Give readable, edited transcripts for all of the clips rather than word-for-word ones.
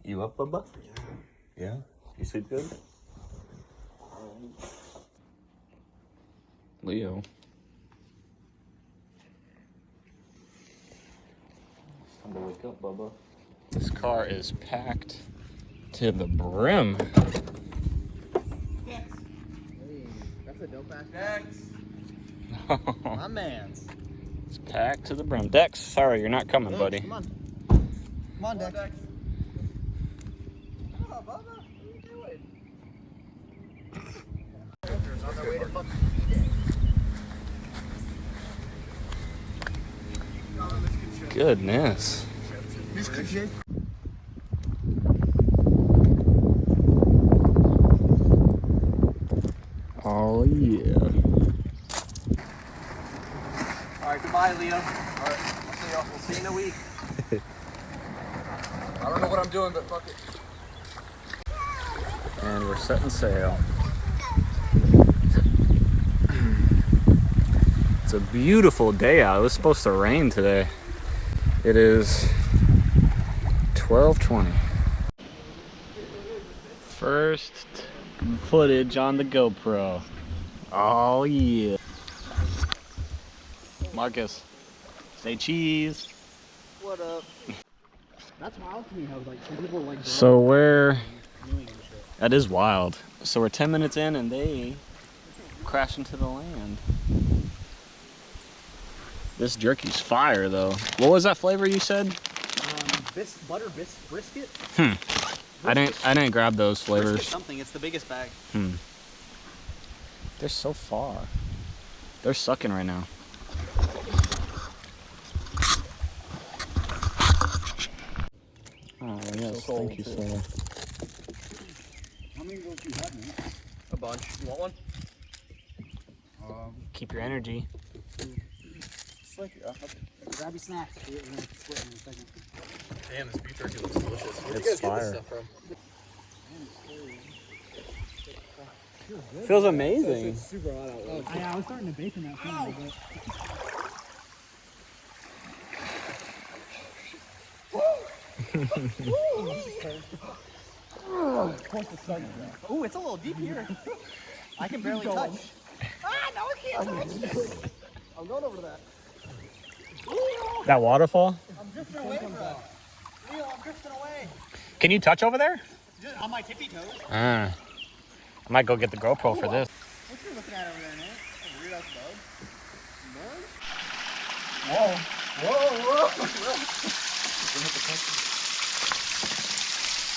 You up, Bubba? Yeah. You sleep good? Leo. It's time to wake up, Bubba. This car is packed to the brim. Hey, that's a dope ass Dex. My man's. It's packed to the brim. Dex, sorry, you're not coming, buddy. Come on. Come on, Dex. Oh, Bubba, what are you doing? On their way to fucking Goodness. Oh, yeah. Alright, goodbye, Leo. Alright, I'll see y'all. We'll see you in a week. I don't know what I'm doing, but fuck it. And we're setting sail. It's a beautiful day out. It was supposed to rain today. It is 12:20. First footage on the GoPro. Oh yeah. Marcus, say cheese. What up? That's wild to me how like some people like. So we're. That is wild. So we're 10 minutes in and they crash into the land. This jerky's fire though. What was that flavor you said? Butter brisket. I didn't grab those flavors. Brisket something. It's the biggest bag. They're so far. They're sucking right now. Oh yes, So thank you, sir. How many of those do you have, man? A bunch. You want one? Keep your energy. Just like grab your snacks. We're gonna split in a second. Damn, this beef jerky looks delicious. Where'd you guys get this stuff from? Feels amazing. It's super hot out there. I was starting to bake in that thing a little bit. Ooh, it's a little deep here. I can barely touch. Ah, no, I can't touch. I'm going over to that. That waterfall? I'm drifting away from that. Leo, I'm drifting away. Can you touch over there? Just on my tippy toes. I might go get the GoPro for this. What you looking at over there, Nate? A weird ass bug? Bug? Whoa. Whoa.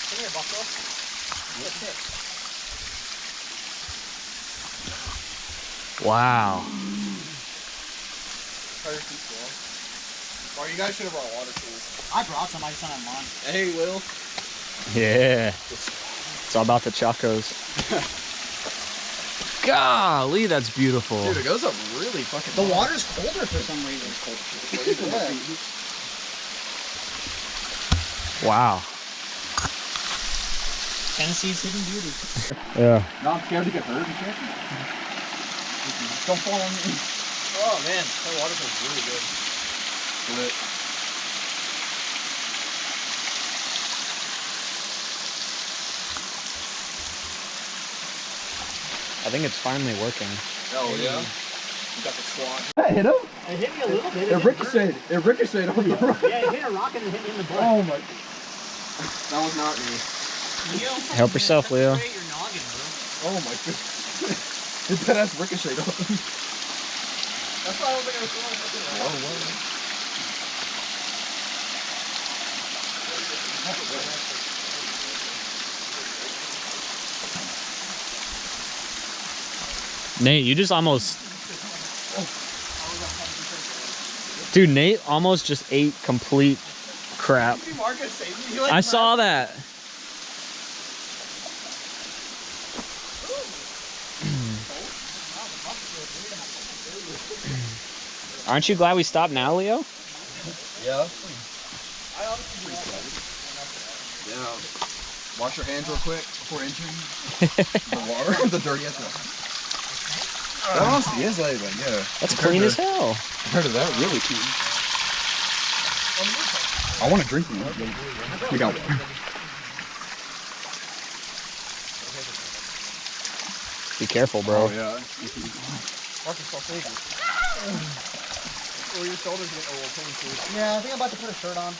Come here, bucko. Let's hit. Wow. Or you guys should have brought water tools. I brought some. I just don't have mine. Hey, Will. Yeah. It's all about the chacos. Golly, that's beautiful. Dude, it goes up really fucking. The water's colder for some reason. Wow. Tennessee's hidden beauty. Yeah. No, I'm scared to get hurt and shit. Don't fall on me. Oh man, that water feels really good. Good. I think it's finally working. Oh yeah. You got the squat. That hit him? It hit me a little bit. It ricocheted. It ricocheted on the rock. Yeah, it hit a rock and it hit me in the butt. Oh my. That was not me. Leo, Help yourself, Leo. your noggin, bro. Oh my goodness. It dead ass ricocheted on him. That's why I don't think I was throwing it. Oh, wow. Nate, you just almost... Dude, Nate almost just ate complete crap. I saw that. Aren't you glad we stopped now, Leo? Yeah. Yeah. Wash your hands real quick before entering the water. The dirty ass water. That honestly is like, yeah. That's clean as hell. Compared to that, really clean. I want to drink one. We got one. Be careful, bro. Oh, yeah. Watch yourself, please. Oh, your shoulders get a little painful. Yeah, I think I'm about to put a shirt on.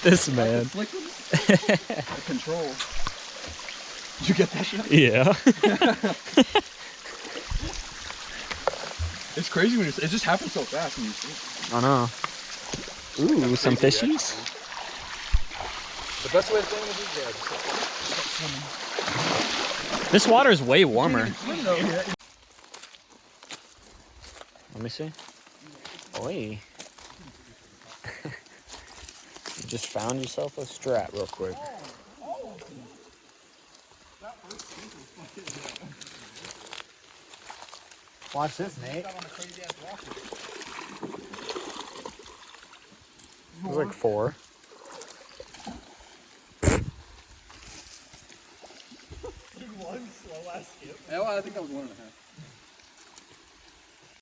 This man. The control. Did you get that shit? Yeah. It's crazy when it just happens so fast when you see it. I know. Ooh, some fishies. The best way to swim is just This water is way warmer. swim over here. Let me see. Oi. You just found yourself a strap real quick. Watch this, Nate. It was like 4. Yeah, well, I think that was 1.5.